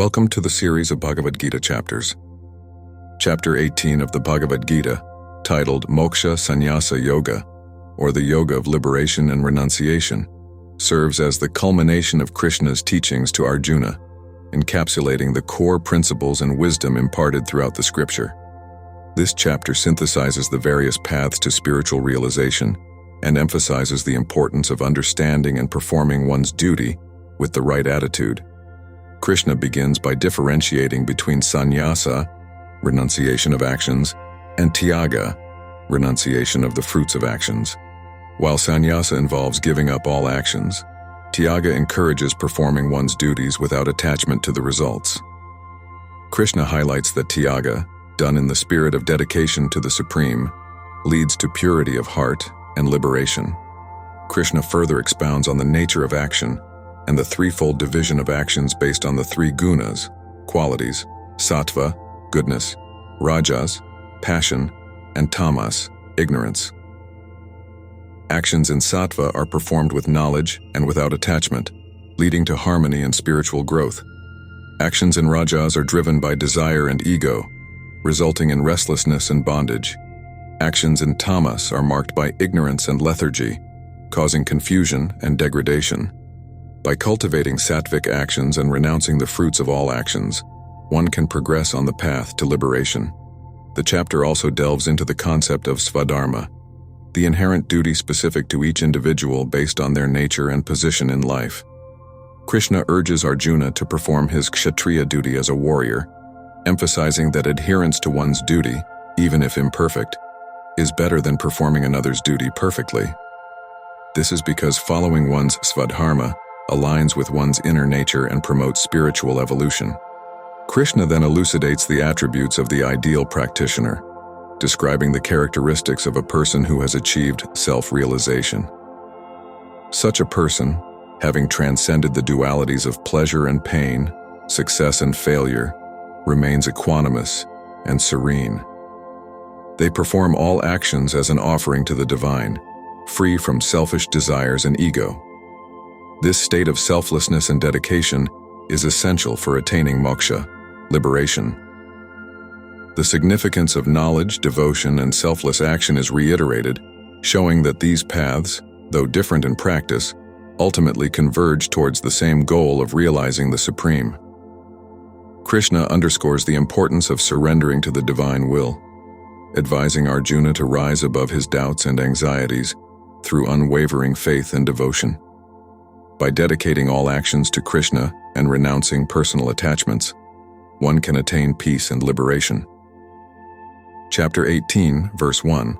Welcome to the series of Bhagavad Gita chapters. Chapter 18 of the Bhagavad Gita, titled Moksha Sanyasa Yoga, or the Yoga of Liberation and Renunciation, serves as the culmination of Krishna's teachings to Arjuna, encapsulating the core principles and wisdom imparted throughout the scripture. This chapter synthesizes the various paths to spiritual realization and emphasizes the importance of understanding and performing one's duty with the right attitude. Krishna begins by differentiating between sannyasa, renunciation of actions, and tyaga, renunciation of the fruits of actions. While sannyasa involves giving up all actions, tyaga encourages performing one's duties without attachment to the results. Krishna highlights that tyaga, done in the spirit of dedication to the Supreme, leads to purity of heart and liberation. Krishna further expounds on the nature of action and the threefold division of actions based on the three gunas, qualities, sattva, goodness, rajas, passion, and tamas, ignorance. Actions in sattva are performed with knowledge and without attachment, leading to harmony and spiritual growth. Actions in rajas are driven by desire and ego, resulting in restlessness and bondage. Actions in tamas are marked by ignorance and lethargy, causing confusion and degradation. By cultivating sattvic actions and renouncing the fruits of all actions, one can progress on the path to liberation. The chapter also delves into the concept of svadharma, the inherent duty specific to each individual based on their nature and position in life. Krishna urges Arjuna to perform his kshatriya duty as a warrior, emphasizing that adherence to one's duty, even if imperfect, is better than performing another's duty perfectly. This is because following one's svadharma aligns with one's inner nature and promotes spiritual evolution. Krishna then elucidates the attributes of the ideal practitioner, describing the characteristics of a person who has achieved self-realization. Such a person, having transcended the dualities of pleasure and pain, success and failure, remains equanimous and serene. They perform all actions as an offering to the divine, free from selfish desires and ego. This state of selflessness and dedication is essential for attaining moksha, liberation. The significance of knowledge, devotion, and selfless action is reiterated, showing that these paths, though different in practice, ultimately converge towards the same goal of realizing the Supreme. Krishna underscores the importance of surrendering to the divine will, advising Arjuna to rise above his doubts and anxieties through unwavering faith and devotion. By dedicating all actions to Krishna and renouncing personal attachments, one can attain peace and liberation. Chapter 18, verse 1.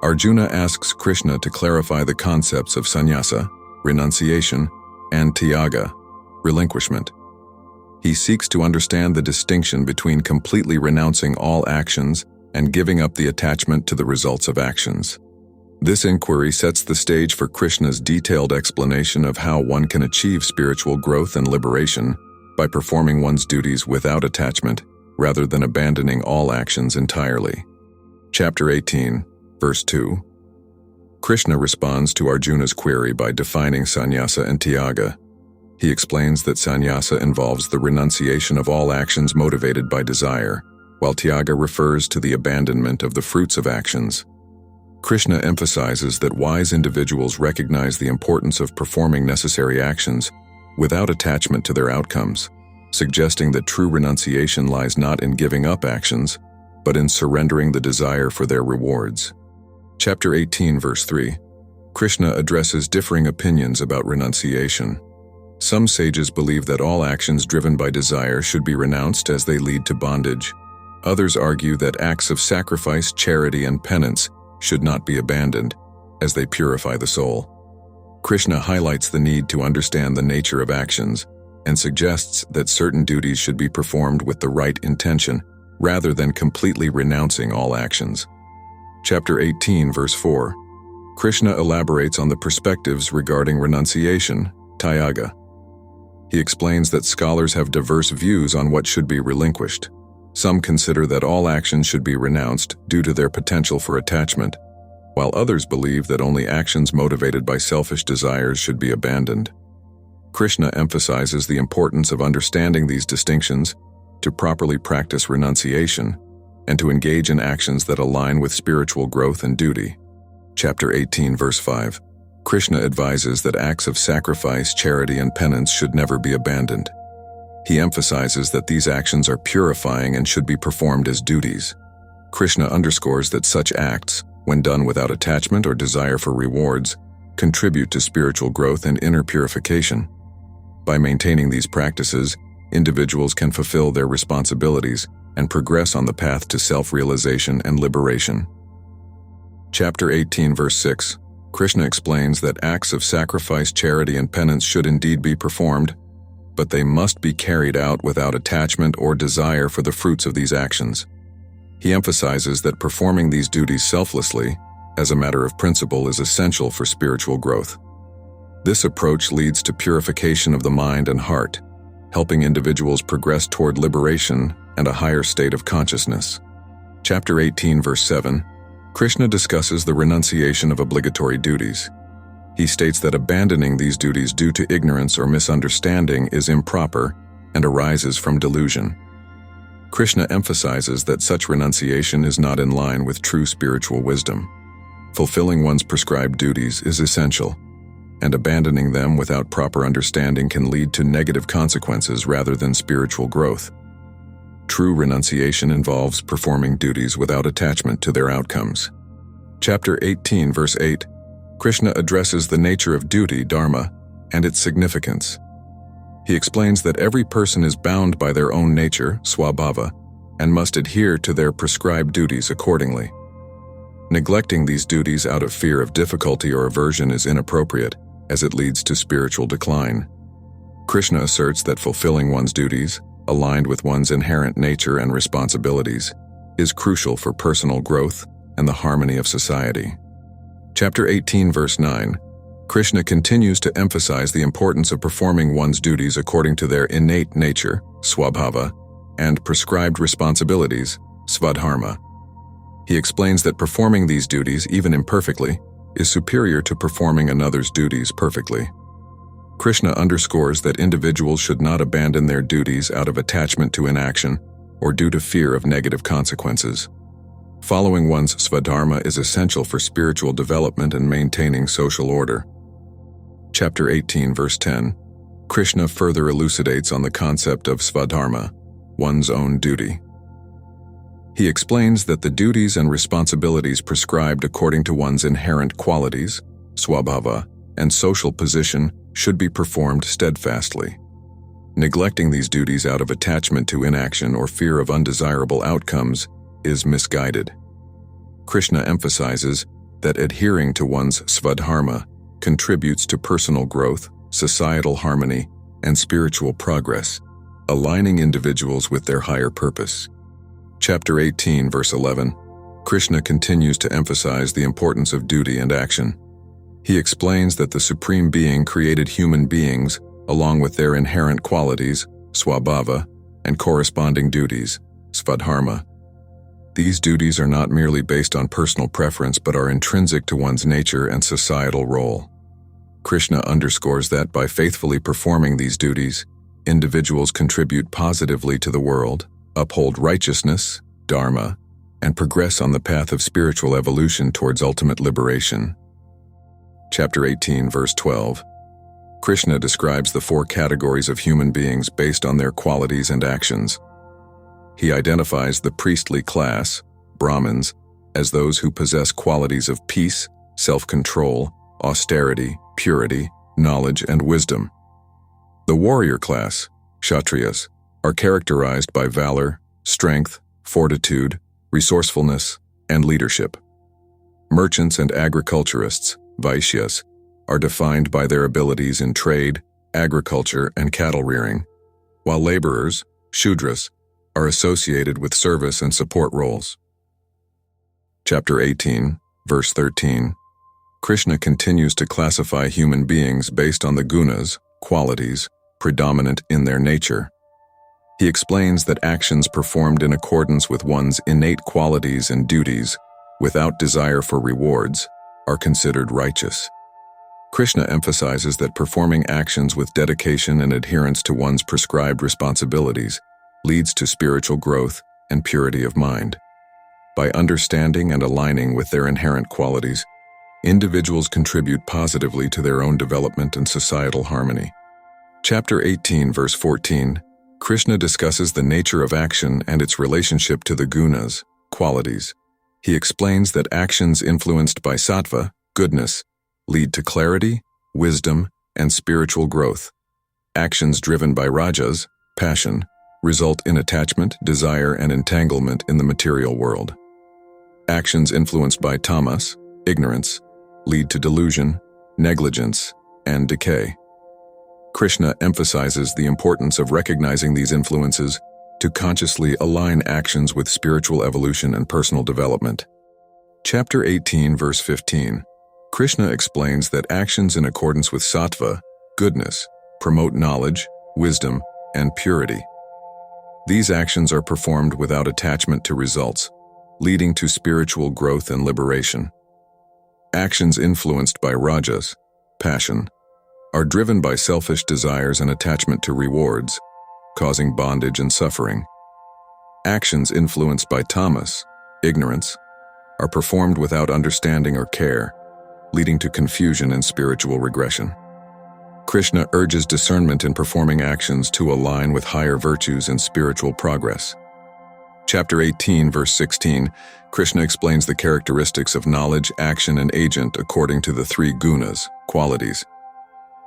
Arjuna asks Krishna to clarify the concepts of sannyasa, renunciation, and tyaga, relinquishment. He seeks to understand the distinction between completely renouncing all actions and giving up the attachment to the results of actions. This inquiry sets the stage for Krishna's detailed explanation of how one can achieve spiritual growth and liberation by performing one's duties without attachment, rather than abandoning all actions entirely. Chapter 18, verse 2. Krishna responds to Arjuna's query by defining sannyasa and tyaga. He explains that sannyasa involves the renunciation of all actions motivated by desire, while tyaga refers to the abandonment of the fruits of actions. Krishna emphasizes that wise individuals recognize the importance of performing necessary actions without attachment to their outcomes, suggesting that true renunciation lies not in giving up actions, but in surrendering the desire for their rewards. Chapter 18, verse 3. Krishna addresses differing opinions about renunciation. Some sages believe that all actions driven by desire should be renounced as they lead to bondage. Others argue that acts of sacrifice, charity, and penance should not be abandoned, as they purify the soul. Krishna highlights the need to understand the nature of actions and suggests that certain duties should be performed with the right intention rather than completely renouncing all actions. Chapter 18, verse 4. Krishna elaborates on the perspectives regarding renunciation, tyaga. He explains that scholars have diverse views on what should be relinquished. Some consider that all actions should be renounced due to their potential for attachment, while others believe that only actions motivated by selfish desires should be abandoned. Krishna emphasizes the importance of understanding these distinctions to properly practice renunciation and to engage in actions that align with spiritual growth and duty. Chapter 18, verse 5. Krishna advises that acts of sacrifice, charity, and penance should never be abandoned. He emphasizes that these actions are purifying and should be performed as duties. Krishna underscores that such acts, when done without attachment or desire for rewards, contribute to spiritual growth and inner purification. By maintaining these practices, individuals can fulfill their responsibilities and progress on the path to self-realization and liberation. Chapter 18, verse 6. Krishna explains that acts of sacrifice, charity, and penance should indeed be performed, but they must be carried out without attachment or desire for the fruits of these actions. He emphasizes that performing these duties selflessly, as a matter of principle, is essential for spiritual growth. This approach leads to purification of the mind and heart, helping individuals progress toward liberation and a higher state of consciousness. Chapter 18, verse 7. Krishna discusses the renunciation of obligatory duties. He states that abandoning these duties due to ignorance or misunderstanding is improper and arises from delusion. Krishna emphasizes that such renunciation is not in line with true spiritual wisdom. Fulfilling one's prescribed duties is essential, and abandoning them without proper understanding can lead to negative consequences rather than spiritual growth. True renunciation involves performing duties without attachment to their outcomes. Chapter 18, verse 8. Krishna addresses the nature of duty, dharma, and its significance. He explains that every person is bound by their own nature, swabhava, and must adhere to their prescribed duties accordingly. Neglecting these duties out of fear of difficulty or aversion is inappropriate, as it leads to spiritual decline. Krishna asserts that fulfilling one's duties, aligned with one's inherent nature and responsibilities, is crucial for personal growth and the harmony of society. Chapter 18, verse 9. Krishna continues to emphasize the importance of performing one's duties according to their innate nature, swabhava, and prescribed responsibilities, svadharma. He explains that performing these duties, even imperfectly, is superior to performing another's duties perfectly. Krishna underscores that individuals should not abandon their duties out of attachment to inaction or due to fear of negative consequences. Following one's svadharma is essential for spiritual development and maintaining social order. Chapter 18, verse 10. Krishna further elucidates on the concept of svadharma, one's own duty. He explains that the duties and responsibilities prescribed according to one's inherent qualities, swabhava, and social position should be performed steadfastly. Neglecting these duties out of attachment to inaction or fear of undesirable outcomes is misguided. Krishna emphasizes that adhering to one's svadharma contributes to personal growth, societal harmony, and spiritual progress, aligning individuals with their higher purpose. Chapter 18, verse 11. Krishna continues to emphasize the importance of duty and action. He explains that the Supreme Being created human beings along with their inherent qualities, swabhava, and corresponding duties, svadharma. These duties are not merely based on personal preference but are intrinsic to one's nature and societal role. Krishna underscores that by faithfully performing these duties, individuals contribute positively to the world, uphold righteousness, dharma, and progress on the path of spiritual evolution towards ultimate liberation. Chapter 18, verse 12. Krishna describes the four categories of human beings based on their qualities and actions. He identifies the priestly class, Brahmins, as those who possess qualities of peace, self-control, austerity, purity, knowledge, and wisdom. The warrior class, Kshatriyas, are characterized by valor, strength, fortitude, resourcefulness, and leadership. Merchants and agriculturists, Vaishyas, are defined by their abilities in trade, agriculture, and cattle rearing, while laborers, Shudras, are associated with service and support roles. Chapter 18, verse 13. Krishna continues to classify human beings based on the gunas, qualities, predominant in their nature. He explains that actions performed in accordance with one's innate qualities and duties, without desire for rewards, are considered righteous. Krishna emphasizes that performing actions with dedication and adherence to one's prescribed responsibilities leads to spiritual growth and purity of mind. By understanding and aligning with their inherent qualities, individuals contribute positively to their own development and societal harmony. Chapter 18, verse 14, Krishna discusses the nature of action and its relationship to the gunas, qualities. He explains that actions influenced by sattva, goodness, lead to clarity, wisdom, and spiritual growth. Actions driven by rajas, passion, result in attachment, desire, and entanglement in the material world. Actions influenced by tamas, ignorance, lead to delusion, negligence, and decay. Krishna emphasizes the importance of recognizing these influences to consciously align actions with spiritual evolution and personal development. Chapter 18, verse 15. Krishna explains that actions in accordance with sattva, goodness, promote knowledge, wisdom, and purity. These actions are performed without attachment to results, leading to spiritual growth and liberation. Actions influenced by rajas, passion, are driven by selfish desires and attachment to rewards, causing bondage and suffering. Actions influenced by tamas, ignorance, are performed without understanding or care, leading to confusion and spiritual regression. Krishna urges discernment in performing actions to align with higher virtues and spiritual progress. Chapter 18, verse 16, Krishna explains the characteristics of knowledge, action, and agent according to the three gunas, qualities.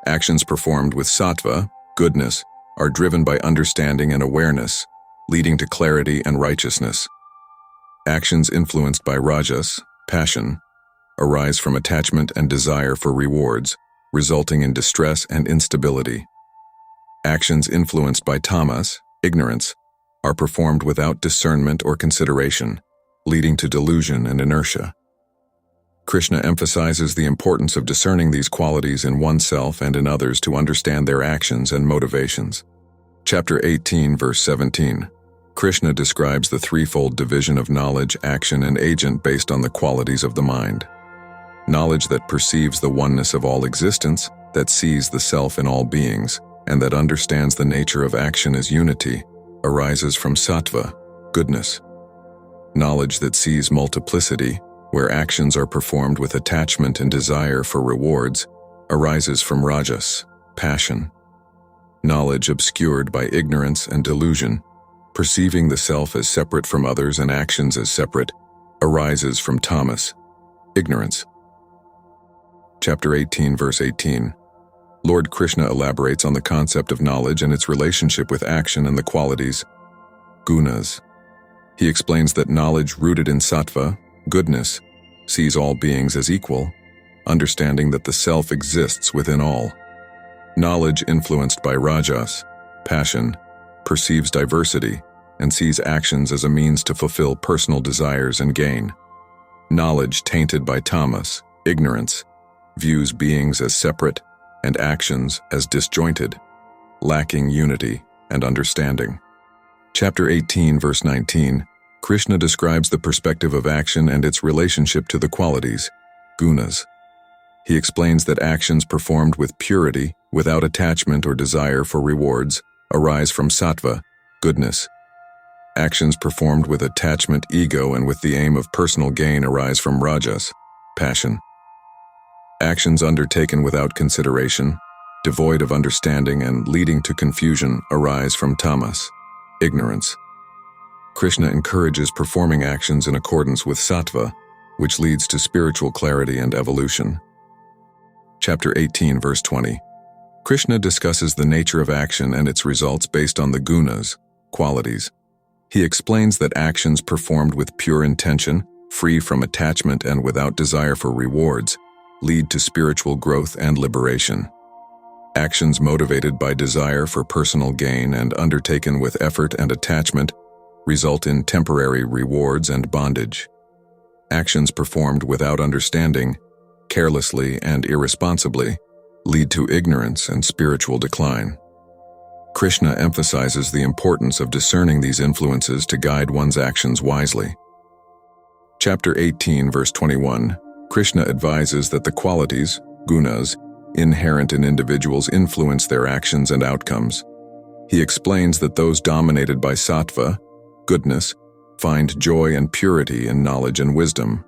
Actions performed with sattva, goodness, are driven by understanding and awareness, leading to clarity and righteousness. Actions influenced by rajas, passion, arise from attachment and desire for rewards, resulting in distress and instability. Actions influenced by tamas, ignorance, are performed without discernment or consideration, leading to delusion and inertia. Krishna emphasizes the importance of discerning these qualities in oneself and in others to understand their actions and motivations. Chapter 18, verse 17. Krishna describes the threefold division of knowledge, action, and agent based on the qualities of the mind. Knowledge that perceives the oneness of all existence, that sees the self in all beings, and that understands the nature of action as unity, arises from sattva, goodness. Knowledge that sees multiplicity, where actions are performed with attachment and desire for rewards, arises from rajas, passion. Knowledge obscured by ignorance and delusion, perceiving the self as separate from others and actions as separate, arises from tamas, ignorance. Chapter 18, verse 18. Lord Krishna elaborates on the concept of knowledge and its relationship with action and the qualities, gunas. He explains that knowledge rooted in sattva, goodness, sees all beings as equal, understanding that the self exists within all. Knowledge influenced by rajas, passion, perceives diversity and sees actions as a means to fulfill personal desires and gain. Knowledge tainted by tamas, ignorance, views beings as separate and actions as disjointed, lacking unity and understanding. Chapter 18, verse 19, Krishna describes the perspective of action and its relationship to the qualities, gunas. He explains that actions performed with purity, without attachment or desire for rewards, arise from sattva, goodness. Actions performed with attachment, ego, and with the aim of personal gain arise from rajas, passion. Actions undertaken without consideration, devoid of understanding and leading to confusion arise from tamas, ignorance. Krishna encourages performing actions in accordance with sattva, which leads to spiritual clarity and evolution. Chapter 18, verse 20. Krishna discusses the nature of action and its results based on the gunas, qualities. He explains that actions performed with pure intention, free from attachment and without desire for rewards, lead to spiritual growth and liberation. Actions motivated by desire for personal gain and undertaken with effort and attachment result in temporary rewards and bondage. Actions performed without understanding, carelessly and irresponsibly, lead to ignorance and spiritual decline. Krishna emphasizes the importance of discerning these influences to guide one's actions wisely. Chapter 18, verse 21, Krishna advises that the qualities, gunas, inherent in individuals influence their actions and outcomes. He explains that those dominated by sattva, goodness, find joy and purity in knowledge and wisdom.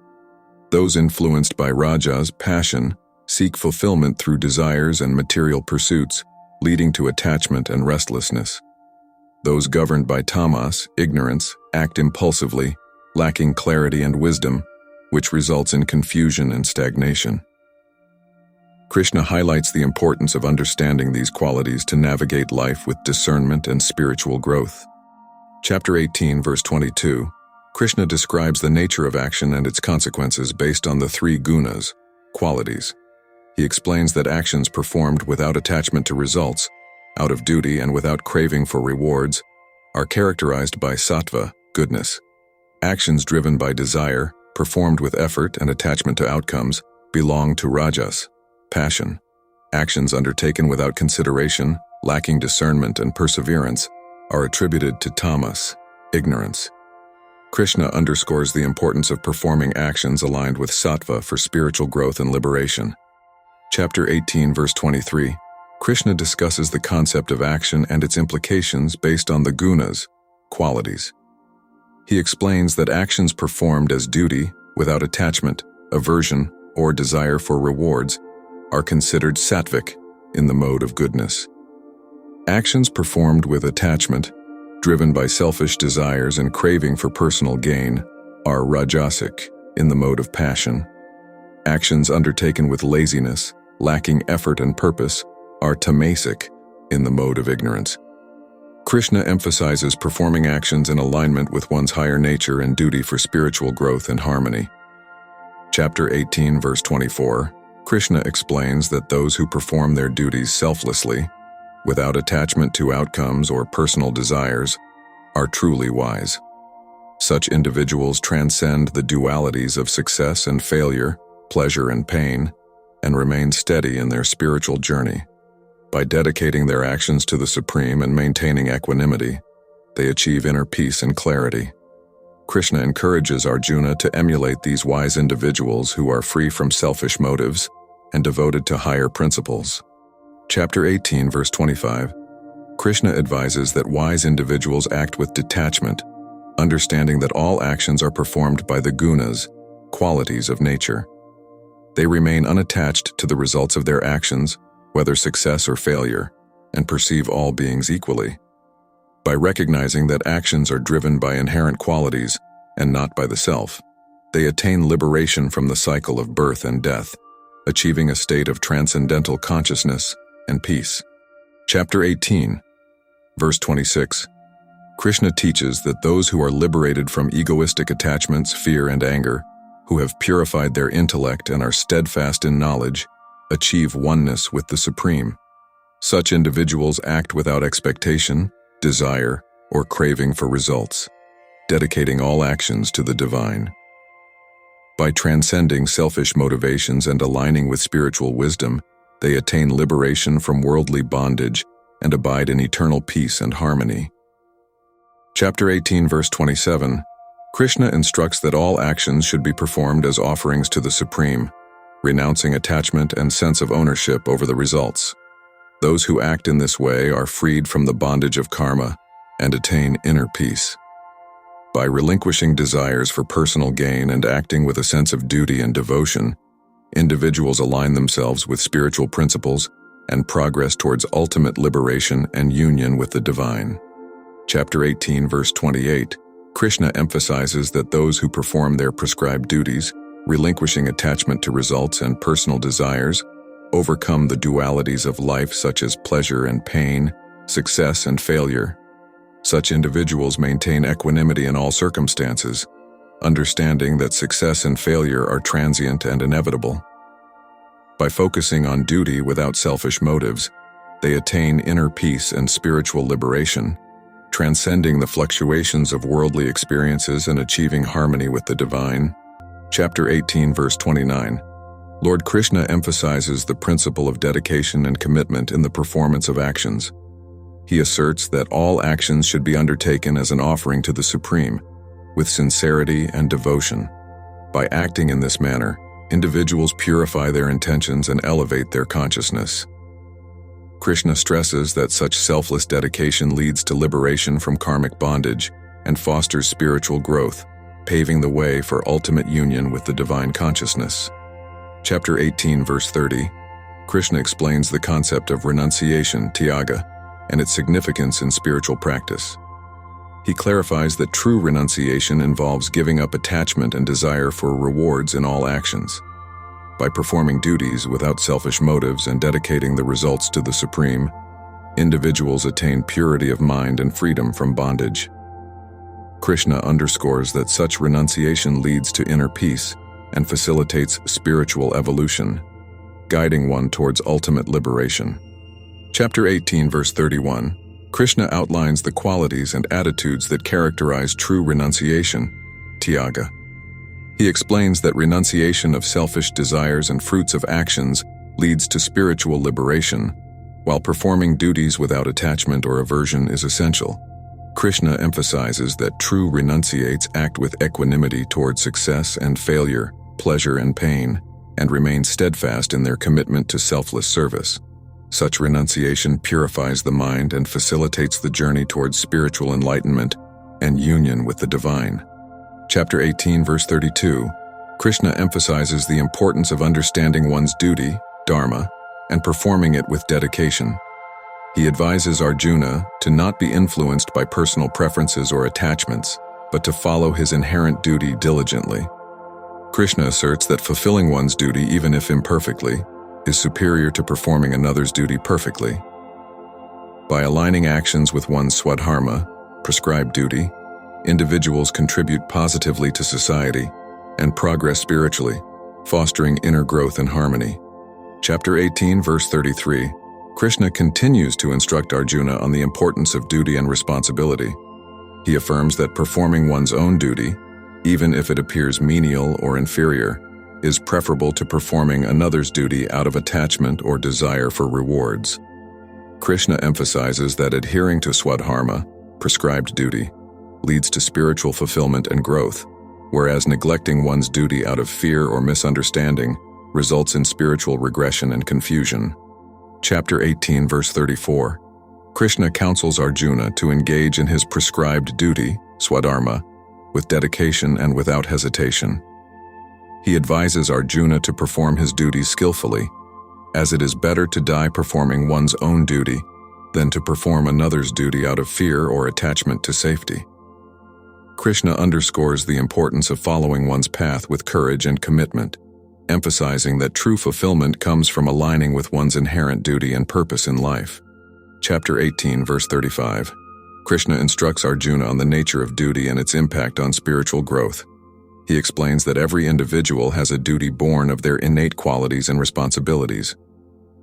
Those influenced by rajas, passion, seek fulfillment through desires and material pursuits, leading to attachment and restlessness. Those governed by tamas, ignorance, act impulsively, lacking clarity and wisdom, which results in confusion and stagnation. Krishna highlights the importance of understanding these qualities to navigate life with discernment and spiritual growth. Chapter 18, verse 22, Krishna describes the nature of action and its consequences based on the three gunas, qualities. He explains that actions performed without attachment to results, out of duty and without craving for rewards, are characterized by sattva, goodness. Actions driven by desire, performed with effort and attachment to outcomes, belong to rajas, passion. Actions undertaken without consideration, lacking discernment and perseverance, are attributed to tamas, ignorance. Krishna underscores the importance of performing actions aligned with sattva for spiritual growth and liberation. Chapter 18, verse 23, Krishna discusses the concept of action and its implications based on the gunas, qualities. He explains that actions performed as duty, without attachment, aversion, or desire for rewards, are considered sattvic, in the mode of goodness. Actions performed with attachment, driven by selfish desires and craving for personal gain, are rajasic, in the mode of passion. Actions undertaken with laziness, lacking effort and purpose, are tamasic, in the mode of ignorance. Krishna emphasizes performing actions in alignment with one's higher nature and duty for spiritual growth and harmony. Chapter 18, verse 24, Krishna explains that those who perform their duties selflessly, without attachment to outcomes or personal desires, are truly wise. Such individuals transcend the dualities of success and failure, pleasure and pain, and remain steady in their spiritual journey. By dedicating their actions to the Supreme and maintaining equanimity, they achieve inner peace and clarity. Krishna encourages Arjuna to emulate these wise individuals who are free from selfish motives and devoted to higher principles. Chapter 18, verse 25, Krishna advises that wise individuals act with detachment, understanding that all actions are performed by the gunas, qualities of nature. They remain unattached to the results of their actions, whether success or failure, and perceive all beings equally. By recognizing that actions are driven by inherent qualities and not by the self, they attain liberation from the cycle of birth and death, achieving a state of transcendental consciousness and peace. Chapter 18, verse 26, Krishna teaches that those who are liberated from egoistic attachments, fear, and anger, who have purified their intellect and are steadfast in knowledge, achieve oneness with the Supreme. Such individuals act without expectation, desire, or craving for results, dedicating all actions to the divine. By transcending selfish motivations and aligning with spiritual wisdom, they attain liberation from worldly bondage and abide in eternal peace and harmony. Chapter 18, verse 27, Krishna instructs that all actions should be performed as offerings to the Supreme, renouncing attachment and sense of ownership over the results. Those who act in this way are freed from the bondage of karma and attain inner peace. By relinquishing desires for personal gain and acting with a sense of duty and devotion, individuals align themselves with spiritual principles and progress towards ultimate liberation and union with the divine. Chapter 18, verse 28, Krishna emphasizes that those who perform their prescribed duties, relinquishing attachment to results and personal desires, overcome the dualities of life such as pleasure and pain, success and failure. Such individuals maintain equanimity in all circumstances, understanding that success and failure are transient and inevitable. By focusing on duty without selfish motives, they attain inner peace and spiritual liberation, transcending the fluctuations of worldly experiences and achieving harmony with the divine. Chapter 18, verse 29, Lord Krishna emphasizes the principle of dedication and commitment in the performance of actions. He asserts that all actions should be undertaken as an offering to the Supreme, with sincerity and devotion. By acting in this manner, individuals purify their intentions and elevate their consciousness. Krishna stresses that such selfless dedication leads to liberation from karmic bondage and fosters spiritual growth, paving the way for ultimate union with the divine consciousness. Chapter 18, verse 30, Krishna explains the concept of renunciation, tyaga, and its significance in spiritual practice. He clarifies that true renunciation involves giving up attachment and desire for rewards in all actions. By performing duties without selfish motives and dedicating the results to the Supreme, individuals attain purity of mind and freedom from bondage. Krishna underscores that such renunciation leads to inner peace and facilitates spiritual evolution, guiding one towards ultimate liberation. Chapter 18, verse 31, Krishna outlines the qualities and attitudes that characterize true renunciation, tyaga. He explains that renunciation of selfish desires and fruits of actions leads to spiritual liberation, while performing duties without attachment or aversion is essential. Krishna emphasizes that true renunciates act with equanimity toward success and failure, pleasure and pain, and remain steadfast in their commitment to selfless service. Such renunciation purifies the mind and facilitates the journey towards spiritual enlightenment and union with the divine. Chapter 18, verse 32, Krishna emphasizes the importance of understanding one's duty, dharma, and performing it with dedication. He advises Arjuna to not be influenced by personal preferences or attachments, but to follow his inherent duty diligently. Krishna asserts that fulfilling one's duty, even if imperfectly, is superior to performing another's duty perfectly. By aligning actions with one's swadharma, prescribed duty, individuals contribute positively to society and progress spiritually, fostering inner growth and harmony. Chapter 18, verse 33, Krishna continues to instruct Arjuna on the importance of duty and responsibility. He affirms that performing one's own duty, even if it appears menial or inferior, is preferable to performing another's duty out of attachment or desire for rewards. Krishna emphasizes that adhering to swadharma, prescribed duty, leads to spiritual fulfillment and growth, whereas neglecting one's duty out of fear or misunderstanding results in spiritual regression and confusion. Chapter 18, verse 34, Krishna counsels Arjuna to engage in his prescribed duty, swadharma, with dedication and without hesitation. He advises Arjuna to perform his duties skillfully, as it is better to die performing one's own duty than to perform another's duty out of fear or attachment to safety. Krishna underscores the importance of following one's path with courage and commitment, emphasizing that true fulfillment comes from aligning with one's inherent duty and purpose in life. Chapter 18, verse 35, Krishna instructs Arjuna on the nature of duty and its impact on spiritual growth. He explains that every individual has a duty born of their innate qualities and responsibilities.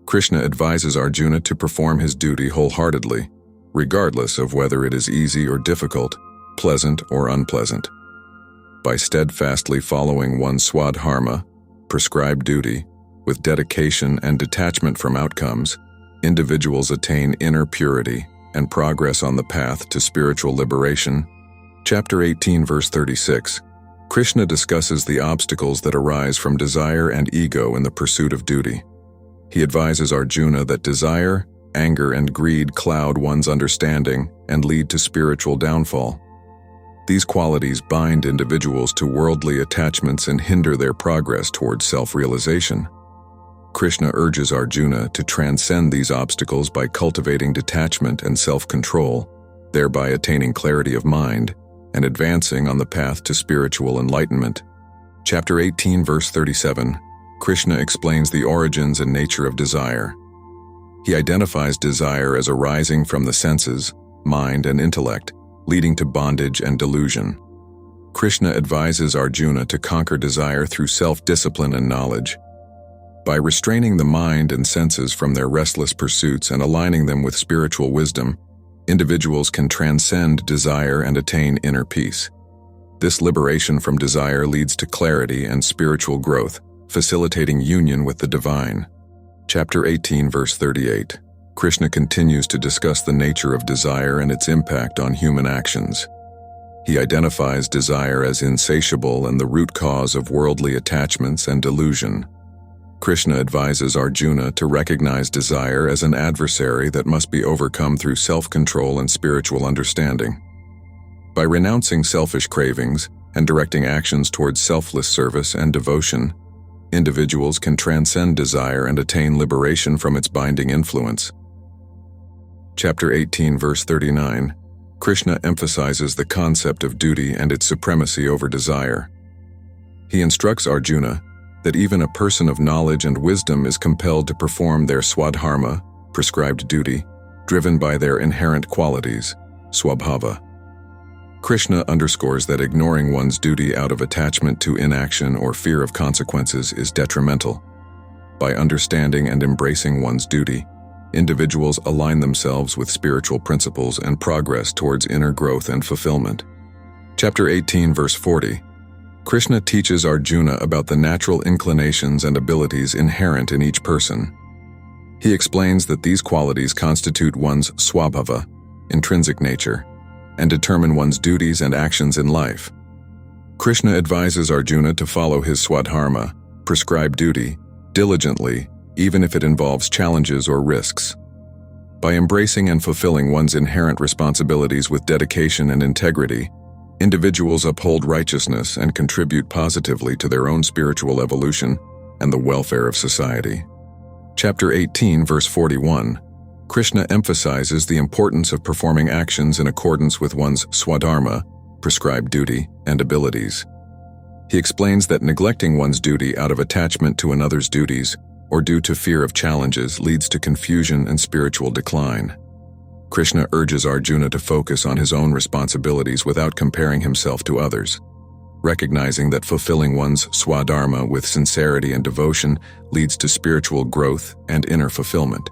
Krishna advises Arjuna to perform his duty wholeheartedly, regardless of whether it is easy or difficult, pleasant or unpleasant. By steadfastly following one's swadharma, prescribed duty, with dedication and detachment from outcomes, individuals attain inner purity and progress on the path to spiritual liberation. Chapter 18, verse 36, Krishna discusses the obstacles that arise from desire and ego in the pursuit of duty. He advises Arjuna that desire, anger, and greed cloud one's understanding and lead to spiritual downfall. These qualities bind individuals to worldly attachments and hinder their progress towards self-realization. Krishna urges Arjuna to transcend these obstacles by cultivating detachment and self-control, thereby attaining clarity of mind and advancing on the path to spiritual enlightenment. Chapter 18, verse 37, Krishna explains the origins and nature of desire. He identifies desire as arising from the senses, mind, and intellect, leading to bondage and delusion. Krishna advises Arjuna to conquer desire through self-discipline and knowledge. By restraining the mind and senses from their restless pursuits and aligning them with spiritual wisdom, individuals can transcend desire and attain inner peace. This liberation from desire leads to clarity and spiritual growth, facilitating union with the divine. Chapter 18, verse 38, Krishna continues to discuss the nature of desire and its impact on human actions. He identifies desire as insatiable and the root cause of worldly attachments and delusion. Krishna advises Arjuna to recognize desire as an adversary that must be overcome through self-control and spiritual understanding. By renouncing selfish cravings and directing actions towards selfless service and devotion, individuals can transcend desire and attain liberation from its binding influence. Chapter 18, verse 39, Krishna emphasizes the concept of duty and its supremacy over desire. He instructs Arjuna that even a person of knowledge and wisdom is compelled to perform their swadharma, prescribed duty, driven by their inherent qualities, swabhava. Krishna underscores that ignoring one's duty out of attachment to inaction or fear of consequences is detrimental. By understanding and embracing one's duty, individuals align themselves with spiritual principles and progress towards inner growth and fulfillment. Chapter 18, verse 40, Krishna teaches Arjuna about the natural inclinations and abilities inherent in each person. He explains that these qualities constitute one's swabhava, intrinsic nature, and determine one's duties and actions in life. Krishna advises Arjuna to follow his swadharma, prescribed duty, diligently, even if it involves challenges or risks. By embracing and fulfilling one's inherent responsibilities with dedication and integrity, individuals uphold righteousness and contribute positively to their own spiritual evolution and the welfare of society. Chapter 18, verse 41, Krishna emphasizes the importance of performing actions in accordance with one's swadharma, prescribed duty, and abilities. He explains that neglecting one's duty out of attachment to another's duties or due to fear of challenges leads to confusion and spiritual decline. Krishna urges Arjuna to focus on his own responsibilities without comparing himself to others, recognizing that fulfilling one's swadharma with sincerity and devotion leads to spiritual growth and inner fulfillment.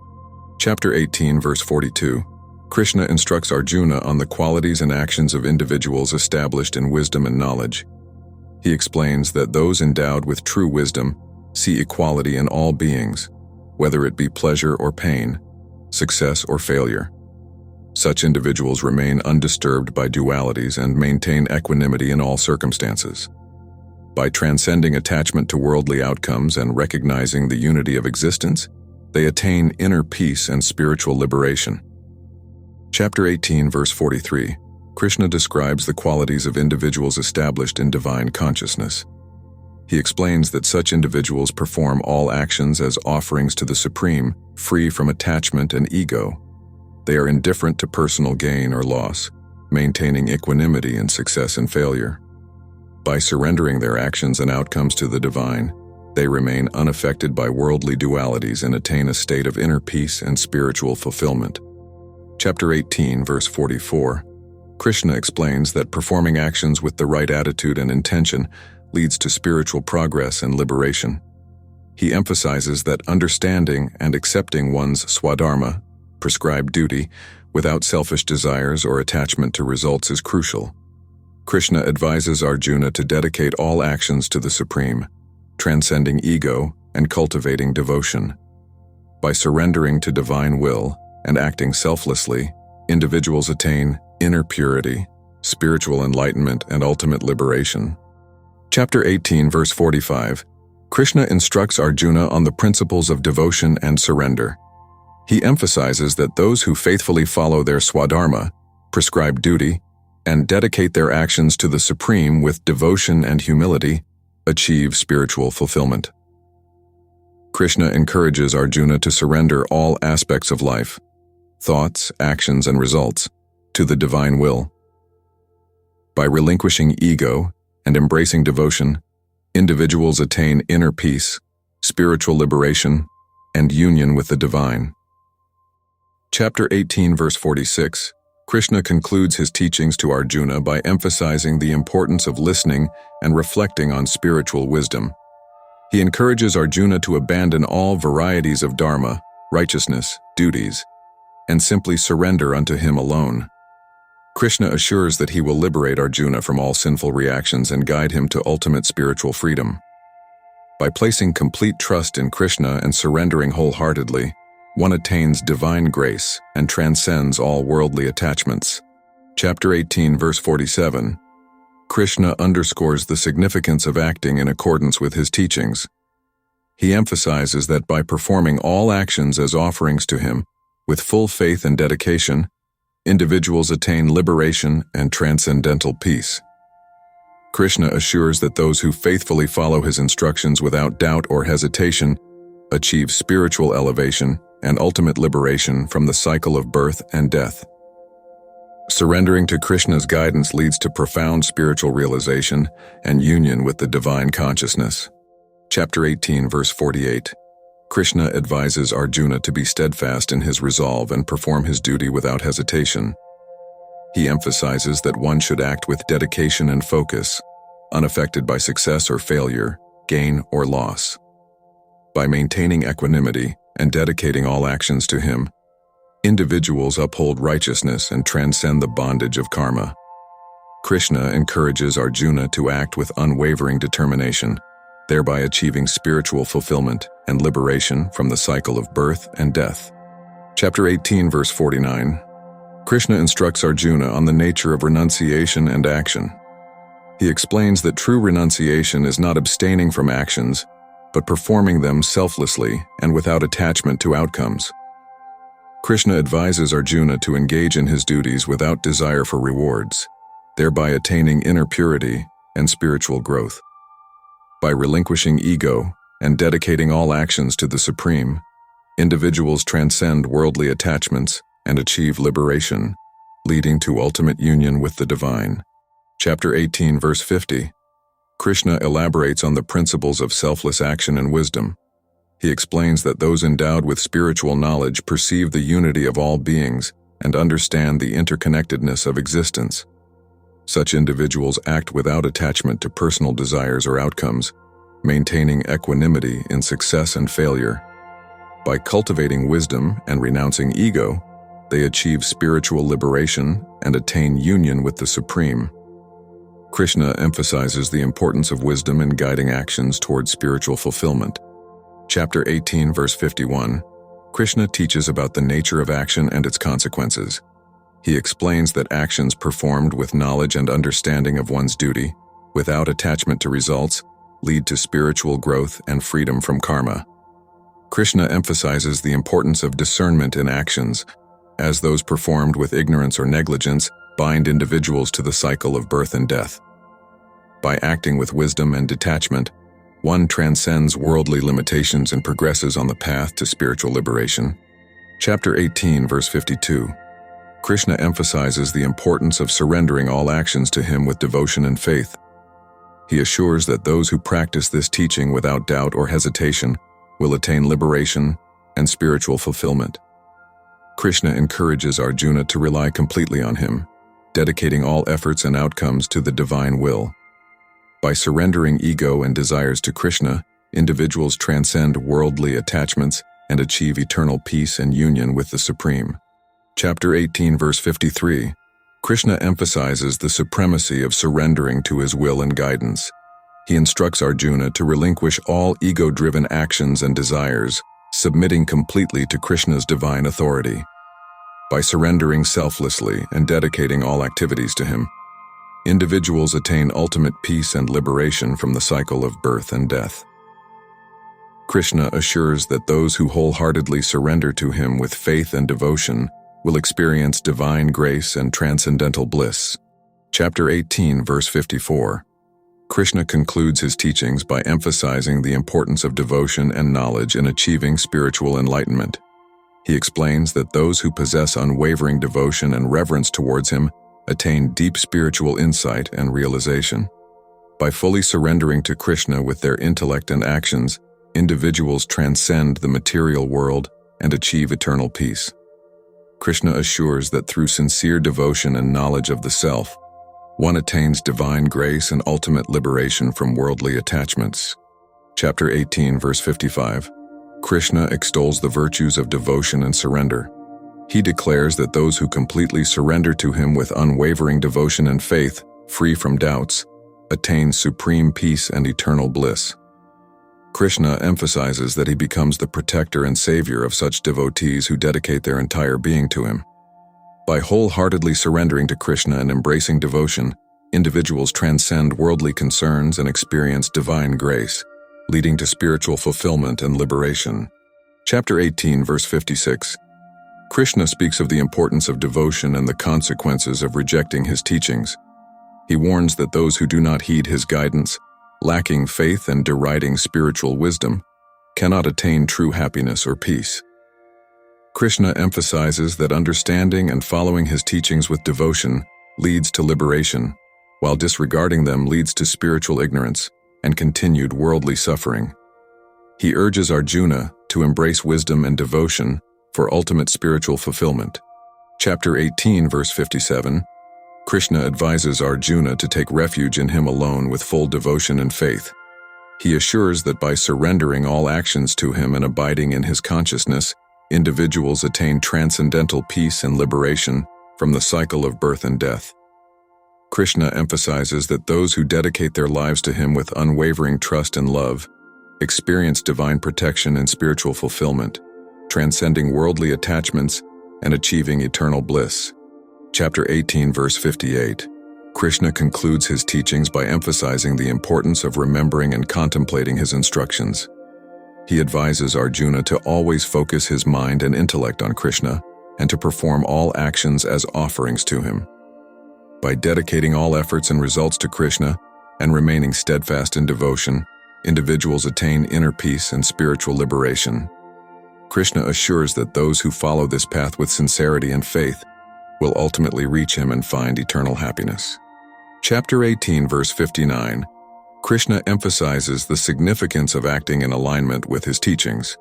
Chapter 18, verse 42, Krishna instructs Arjuna on the qualities and actions of individuals established in wisdom and knowledge. He explains that those endowed with true wisdom see equality in all beings, whether it be pleasure or pain, success or failure. Such individuals remain undisturbed by dualities and maintain equanimity in all circumstances. By transcending attachment to worldly outcomes and recognizing the unity of existence, they attain inner peace and spiritual liberation. Chapter 18, verse 43, Krishna describes the qualities of individuals established in divine consciousness. He explains that such individuals perform all actions as offerings to the Supreme, free from attachment and ego. They are indifferent to personal gain or loss, maintaining equanimity in success and failure. By surrendering their actions and outcomes to the divine, they remain unaffected by worldly dualities and attain a state of inner peace and spiritual fulfillment. Chapter 18, verse 44, Krishna explains that performing actions with the right attitude and intention leads to spiritual progress and liberation. He emphasizes that understanding and accepting one's swadharma, prescribed duty, without selfish desires or attachment to results is crucial. Krishna advises Arjuna to dedicate all actions to the Supreme, transcending ego and cultivating devotion. By surrendering to divine will and acting selflessly, individuals attain inner purity, spiritual enlightenment, and ultimate liberation. Chapter 18, verse 45, Krishna instructs Arjuna on the principles of devotion and surrender. He emphasizes that those who faithfully follow their swadharma, prescribed duty, and dedicate their actions to the Supreme with devotion and humility achieve spiritual fulfillment. Krishna encourages Arjuna to surrender all aspects of life, thoughts, actions, and results, to the divine will. By relinquishing ego and embracing devotion, individuals attain inner peace, spiritual liberation, and union with the divine. Chapter 18, verse 46, Krishna concludes his teachings to Arjuna by emphasizing the importance of listening and reflecting on spiritual wisdom. He encourages Arjuna to abandon all varieties of dharma, righteousness, duties, and simply surrender unto him alone. Krishna assures that he will liberate Arjuna from all sinful reactions and guide him to ultimate spiritual freedom. By placing complete trust in Krishna and surrendering wholeheartedly, one attains divine grace and transcends all worldly attachments. Chapter 18, verse 47. Krishna underscores the significance of acting in accordance with his teachings. He emphasizes that by performing all actions as offerings to him, with full faith and dedication, individuals attain liberation and transcendental peace. Krishna assures that those who faithfully follow his instructions without doubt or hesitation achieve spiritual elevation and ultimate liberation from the cycle of birth and death. Surrendering to Krishna's guidance leads to profound spiritual realization and union with the divine consciousness. Chapter 18, verse 48. Krishna advises Arjuna to be steadfast in his resolve and perform his duty without hesitation. He emphasizes that one should act with dedication and focus, unaffected by success or failure, gain or loss. By maintaining equanimity and dedicating all actions to him, individuals uphold righteousness and transcend the bondage of karma. Krishna encourages Arjuna to act with unwavering determination, thereby achieving spiritual fulfillment and liberation from the cycle of birth and death. Chapter 18, verse 49. Krishna instructs Arjuna on the nature of renunciation and action. He explains that true renunciation is not abstaining from actions, but performing them selflessly and without attachment to outcomes. Krishna advises Arjuna to engage in his duties without desire for rewards, thereby attaining inner purity and spiritual growth. By relinquishing ego and dedicating all actions to the Supreme, individuals transcend worldly attachments and achieve liberation, leading to ultimate union with the divine. Chapter 18, verse 50. Krishna elaborates on the principles of selfless action and wisdom. He explains that those endowed with spiritual knowledge perceive the unity of all beings and understand the interconnectedness of existence. Such individuals act without attachment to personal desires or outcomes, maintaining equanimity in success and failure. By cultivating wisdom and renouncing ego, they achieve spiritual liberation and attain union with the Supreme. Krishna emphasizes the importance of wisdom in guiding actions toward spiritual fulfillment. Chapter 18, verse 51. Krishna teaches about the nature of action and its consequences. He explains that actions performed with knowledge and understanding of one's duty, without attachment to results, lead to spiritual growth and freedom from karma. Krishna emphasizes the importance of discernment in actions, as those performed with ignorance or negligence bind individuals to the cycle of birth and death. By acting with wisdom and detachment, one transcends worldly limitations and progresses on the path to spiritual liberation. Chapter 18, verse 52. Krishna emphasizes the importance of surrendering all actions to him with devotion and faith. He assures that those who practice this teaching without doubt or hesitation will attain liberation and spiritual fulfillment. Krishna encourages Arjuna to rely completely on him, dedicating all efforts and outcomes to the divine will. By surrendering ego and desires to Krishna, individuals transcend worldly attachments and achieve eternal peace and union with the Supreme. Chapter 18, verse 53. Krishna emphasizes the supremacy of surrendering to his will and guidance. He instructs Arjuna to relinquish all ego-driven actions and desires, submitting completely to Krishna's divine authority. By surrendering selflessly and dedicating all activities to him, individuals attain ultimate peace and liberation from the cycle of birth and death. Krishna assures that those who wholeheartedly surrender to him with faith and devotion will experience divine grace and transcendental bliss. Chapter 18, verse 54. Krishna concludes his teachings by emphasizing the importance of devotion and knowledge in achieving spiritual enlightenment. He explains that those who possess unwavering devotion and reverence towards him attain deep spiritual insight and realization. By fully surrendering to Krishna with their intellect and actions, individuals transcend the material world and achieve eternal peace. Krishna assures that through sincere devotion and knowledge of the self, one attains divine grace and ultimate liberation from worldly attachments. Chapter 18, verse 55. Krishna extols the virtues of devotion and surrender. He declares that those who completely surrender to him with unwavering devotion and faith, free from doubts, attain supreme peace and eternal bliss. Krishna emphasizes that he becomes the protector and savior of such devotees who dedicate their entire being to him. By wholeheartedly surrendering to Krishna and embracing devotion, individuals transcend worldly concerns and experience divine grace, leading to spiritual fulfillment and liberation. Chapter 18, verse 56. Krishna speaks of the importance of devotion and the consequences of rejecting his teachings. He warns that those who do not heed his guidance, lacking faith and deriding spiritual wisdom, cannot attain true happiness or peace. Krishna emphasizes that understanding and following his teachings with devotion leads to liberation, while disregarding them leads to spiritual ignorance and continued worldly suffering. He urges Arjuna to embrace wisdom and devotion for ultimate spiritual fulfillment. Chapter 18, verse 57. Krishna advises Arjuna to take refuge in him alone with full devotion and faith. He assures that by surrendering all actions to him and abiding in his consciousness, individuals attain transcendental peace and liberation from the cycle of birth and death. Krishna emphasizes that those who dedicate their lives to him with unwavering trust and love experience divine protection and spiritual fulfillment, transcending worldly attachments and achieving eternal bliss. Chapter 18, verse 58. Krishna concludes his teachings by emphasizing the importance of remembering and contemplating his instructions. He advises Arjuna to always focus his mind and intellect on Krishna and to perform all actions as offerings to him. By dedicating all efforts and results to Krishna and remaining steadfast in devotion, individuals attain inner peace and spiritual liberation. Krishna assures that those who follow this path with sincerity and faith will ultimately reach him and find eternal happiness. Chapter 18, verse 59. Krishna emphasizes the significance of acting in alignment with his teachings.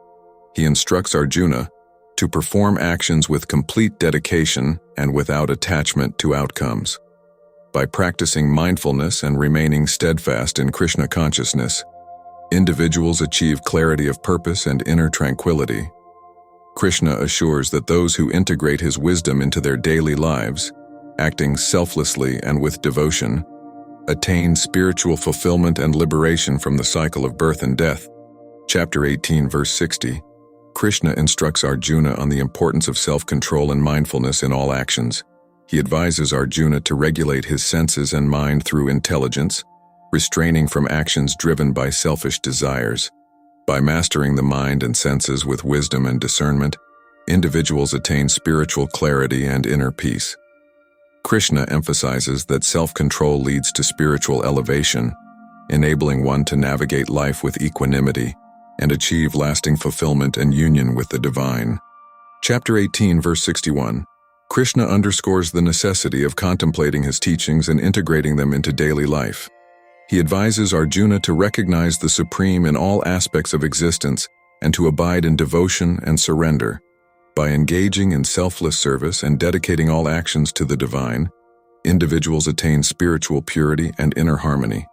He instructs Arjuna to perform actions with complete dedication and without attachment to outcomes. By practicing mindfulness and remaining steadfast in Krishna consciousness, individuals achieve clarity of purpose and inner tranquility. Krishna assures that those who integrate his wisdom into their daily lives, acting selflessly and with devotion, attain spiritual fulfillment and liberation from the cycle of birth and death. Chapter 18, verse 60. Krishna instructs Arjuna on the importance of self-control and mindfulness in all actions. He advises Arjuna to regulate his senses and mind through intelligence, restraining from actions driven by selfish desires. By mastering the mind and senses with wisdom and discernment, individuals attain spiritual clarity and inner peace. Krishna emphasizes that self-control leads to spiritual elevation, enabling one to navigate life with equanimity and achieve lasting fulfillment and union with the divine. Chapter 18, verse 61. Krishna underscores the necessity of contemplating his teachings and integrating them into daily life. He advises Arjuna to recognize the supreme in all aspects of existence and to abide in devotion and surrender. By engaging in selfless service and dedicating all actions to the divine, individuals attain spiritual purity and inner harmony.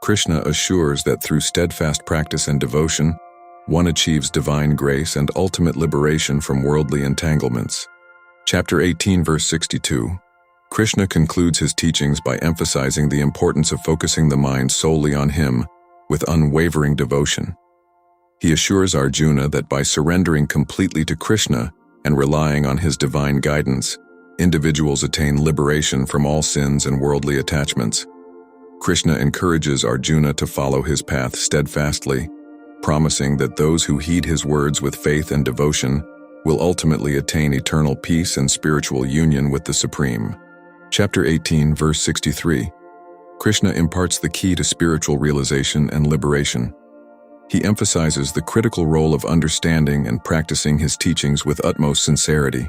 Krishna assures that through steadfast practice and devotion, one achieves divine grace and ultimate liberation from worldly entanglements. Chapter 18, verse 62. Krishna concludes his teachings by emphasizing the importance of focusing the mind solely on him with unwavering devotion. He assures Arjuna that by surrendering completely to Krishna and relying on his divine guidance, individuals attain liberation from all sins and worldly attachments. Krishna encourages Arjuna to follow his path steadfastly, promising that those who heed his words with faith and devotion will ultimately attain eternal peace and spiritual union with the Supreme. Chapter 18, verse 63. Krishna imparts the key to spiritual realization and liberation. He emphasizes the critical role of understanding and practicing his teachings with utmost sincerity.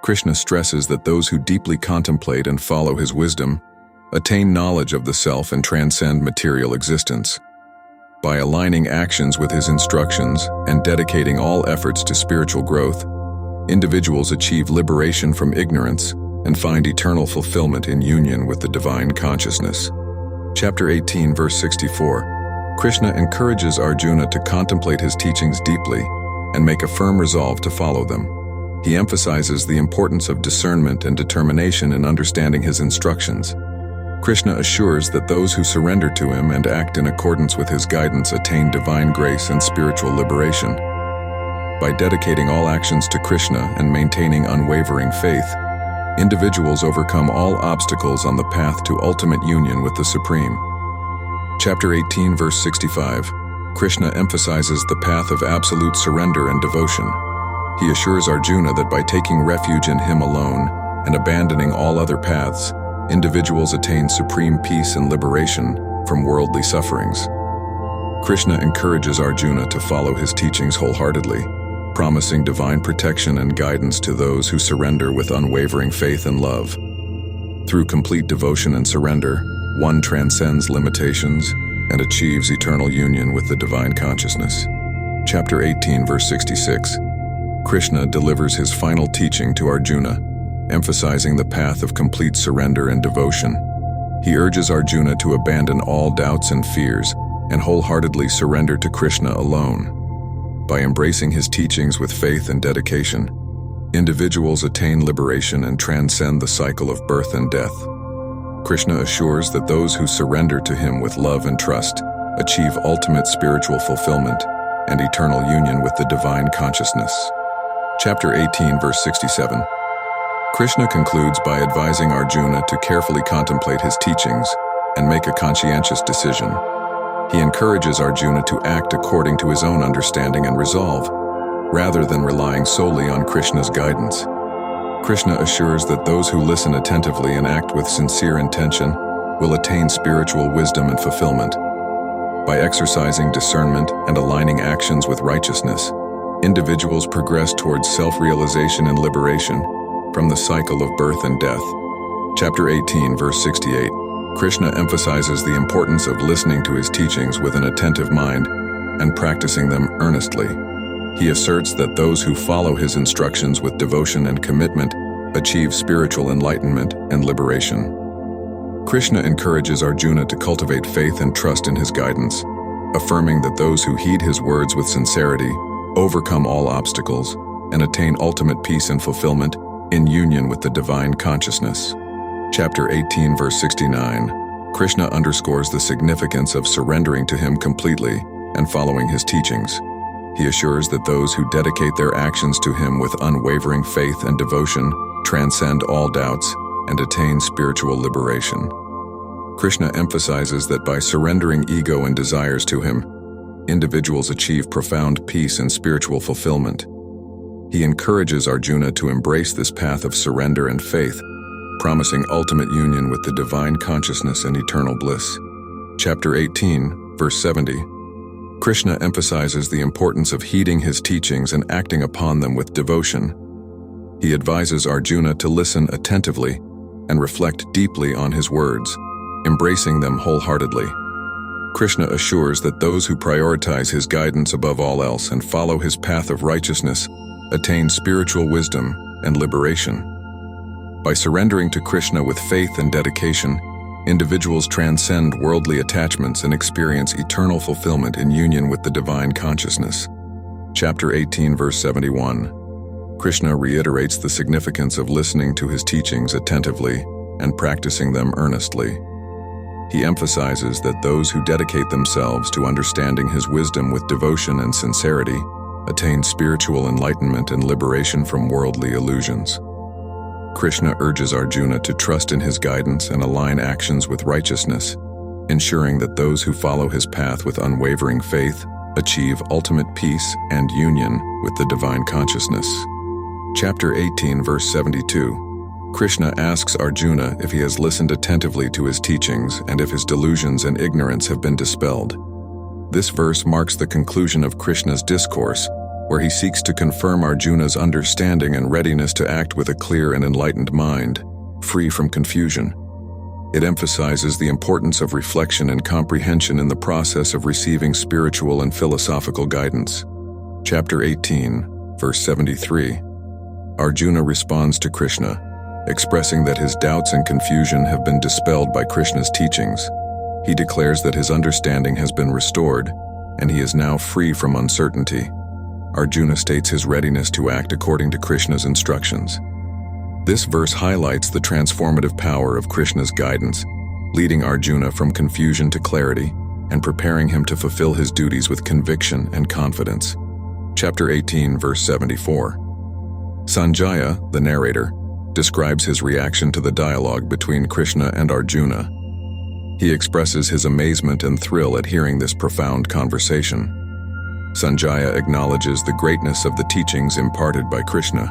Krishna stresses that those who deeply contemplate and follow his wisdom attain knowledge of the self and transcend material existence. By aligning actions with his instructions and dedicating all efforts to spiritual growth, individuals achieve liberation from ignorance and find eternal fulfillment in union with the divine consciousness. Chapter 18, verse 64. Krishna encourages Arjuna to contemplate his teachings deeply and make a firm resolve to follow them. He emphasizes the importance of discernment and determination in understanding his instructions. Krishna assures that those who surrender to him and act in accordance with his guidance attain divine grace and spiritual liberation. By dedicating all actions to Krishna and maintaining unwavering faith, Individuals overcome all obstacles on the path to ultimate union with the Supreme. Chapter 18, verse 65. Krishna emphasizes the path of absolute surrender and devotion. He assures Arjuna that by taking refuge in him alone and abandoning all other paths, individuals attain supreme peace and liberation from worldly sufferings. Krishna encourages Arjuna to follow his teachings wholeheartedly, promising divine protection and guidance to those who surrender with unwavering faith and love. Through complete devotion and surrender, one transcends limitations and achieves eternal union with the divine consciousness. Chapter 18, verse 66. Krishna delivers his final teaching to Arjuna, emphasizing the path of complete surrender and devotion. He urges Arjuna to abandon all doubts and fears and wholeheartedly surrender to Krishna alone. By embracing his teachings with faith and dedication, individuals attain liberation and transcend the cycle of birth and death. Krishna assures that those who surrender to him with love and trust achieve ultimate spiritual fulfillment and eternal union with the divine consciousness. Chapter 18, verse 67. Krishna concludes by advising Arjuna to carefully contemplate his teachings and make a conscientious decision. He encourages Arjuna to act according to his own understanding and resolve, rather than relying solely on Krishna's guidance. Krishna assures that those who listen attentively and act with sincere intention will attain spiritual wisdom and fulfillment. By exercising discernment and aligning actions with righteousness, individuals progress towards self-realization and liberation from the cycle of birth and death. Chapter 18, verse 68. Krishna emphasizes the importance of listening to his teachings with an attentive mind and practicing them earnestly. He asserts that those who follow his instructions with devotion and commitment achieve spiritual enlightenment and liberation. Krishna encourages Arjuna to cultivate faith and trust in his guidance, affirming that those who heed his words with sincerity overcome all obstacles and attain ultimate peace and fulfillment in union with the divine consciousness. Chapter 18, verse 69. Krishna underscores the significance of surrendering to him completely and following his teachings. He assures that those who dedicate their actions to him with unwavering faith and devotion transcend all doubts and attain spiritual liberation. Krishna emphasizes that by surrendering ego and desires to him, individuals achieve profound peace and spiritual fulfillment. He encourages Arjuna to embrace this path of surrender and faith, promising ultimate union with the divine consciousness and eternal bliss. Chapter 18, verse 70. Krishna emphasizes the importance of heeding his teachings and acting upon them with devotion. He advises Arjuna to listen attentively and reflect deeply on his words, embracing them wholeheartedly. Krishna assures that those who prioritize his guidance above all else and follow his path of righteousness attain spiritual wisdom and liberation. By surrendering to Krishna with faith and dedication, individuals transcend worldly attachments and experience eternal fulfillment in union with the divine consciousness. Chapter 18, verse 71. Krishna reiterates the significance of listening to his teachings attentively and practicing them earnestly. He emphasizes that those who dedicate themselves to understanding his wisdom with devotion and sincerity attain spiritual enlightenment and liberation from worldly illusions. Krishna urges Arjuna to trust in his guidance and align actions with righteousness, ensuring that those who follow his path with unwavering faith achieve ultimate peace and union with the divine consciousness. Chapter 18, verse 72. Krishna asks Arjuna if he has listened attentively to his teachings and if his delusions and ignorance have been dispelled. This verse marks the conclusion of Krishna's discourse, where he seeks to confirm Arjuna's understanding and readiness to act with a clear and enlightened mind, free from confusion. It emphasizes the importance of reflection and comprehension in the process of receiving spiritual and philosophical guidance. Chapter 18, verse 73. Arjuna responds to Krishna, expressing that his doubts and confusion have been dispelled by Krishna's teachings. He declares that his understanding has been restored, and he is now free from uncertainty. Arjuna states his readiness to act according to Krishna's instructions. This verse highlights the transformative power of Krishna's guidance, leading Arjuna from confusion to clarity and preparing him to fulfill his duties with conviction and confidence. Chapter 18, verse 74. Sanjaya, the narrator, describes his reaction to the dialogue between Krishna and Arjuna. He expresses his amazement and thrill at hearing this profound conversation. Sanjaya acknowledges the greatness of the teachings imparted by Krishna,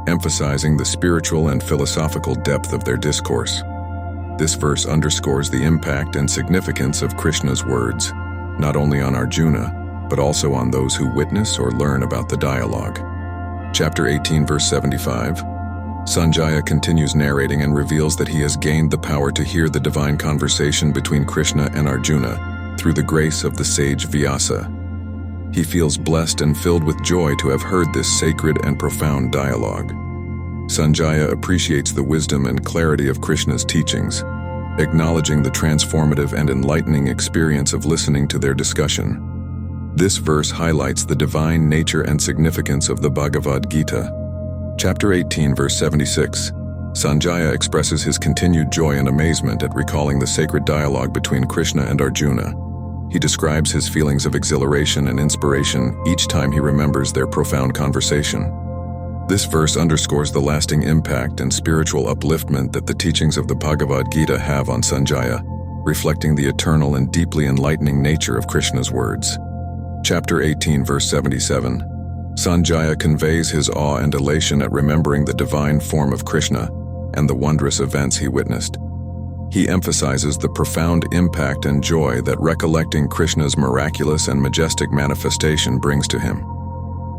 emphasizing the spiritual and philosophical depth of their discourse. This verse underscores the impact and significance of Krishna's words, not only on Arjuna, but also on those who witness or learn about the dialogue. Chapter 18, verse 75. Sanjaya continues narrating and reveals that he has gained the power to hear the divine conversation between Krishna and Arjuna through the grace of the sage Vyasa. He feels blessed and filled with joy to have heard this sacred and profound dialogue. Sanjaya appreciates the wisdom and clarity of Krishna's teachings, acknowledging the transformative and enlightening experience of listening to their discussion. This verse highlights the divine nature and significance of the Bhagavad Gita. Chapter 18, verse 76. Sanjaya expresses his continued joy and amazement at recalling the sacred dialogue between Krishna and Arjuna. He describes his feelings of exhilaration and inspiration each time he remembers their profound conversation. This verse underscores the lasting impact and spiritual upliftment that the teachings of the Bhagavad Gita have on Sanjaya, reflecting the eternal and deeply enlightening nature of Krishna's words. Chapter 18, verse 77. Sanjaya conveys his awe and elation at remembering the divine form of Krishna and the wondrous events he witnessed. He emphasizes the profound impact and joy that recollecting Krishna's miraculous and majestic manifestation brings to him.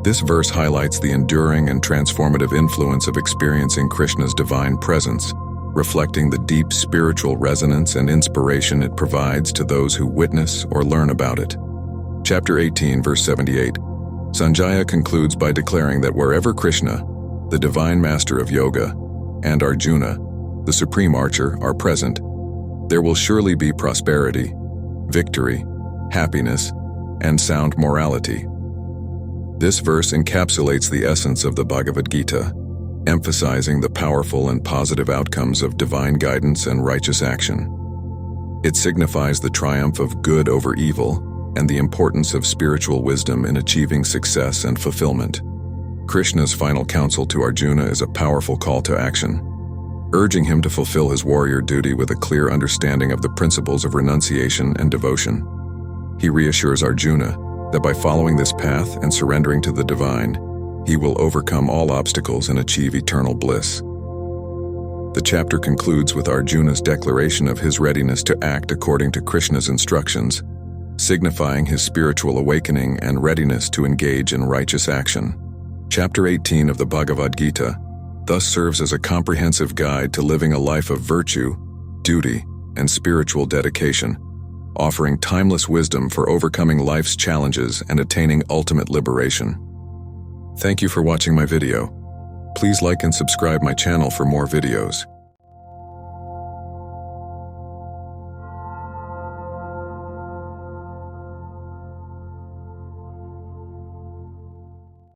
This verse highlights the enduring and transformative influence of experiencing Krishna's divine presence, reflecting the deep spiritual resonance and inspiration it provides to those who witness or learn about it. Chapter 18, verse 78. Sanjaya concludes by declaring that wherever Krishna, the divine master of yoga, and Arjuna, the supreme archer, are present, there will surely be prosperity, victory, happiness, and sound morality. This verse encapsulates the essence of the Bhagavad Gita, emphasizing the powerful and positive outcomes of divine guidance and righteous action. It signifies the triumph of good over evil and the importance of spiritual wisdom in achieving success and fulfillment. Krishna's final counsel to Arjuna is a powerful call to action, urging him to fulfill his warrior duty with a clear understanding of the principles of renunciation and devotion. He reassures Arjuna that by following this path and surrendering to the divine, he will overcome all obstacles and achieve eternal bliss. The chapter concludes with Arjuna's declaration of his readiness to act according to Krishna's instructions, signifying his spiritual awakening and readiness to engage in righteous action. Chapter 18 of the Bhagavad Gita thus serves as a comprehensive guide to living a life of virtue, duty, and spiritual dedication, offering timeless wisdom for overcoming life's challenges and attaining ultimate liberation. Thank you for watching my video. Please like and subscribe my channel for more videos.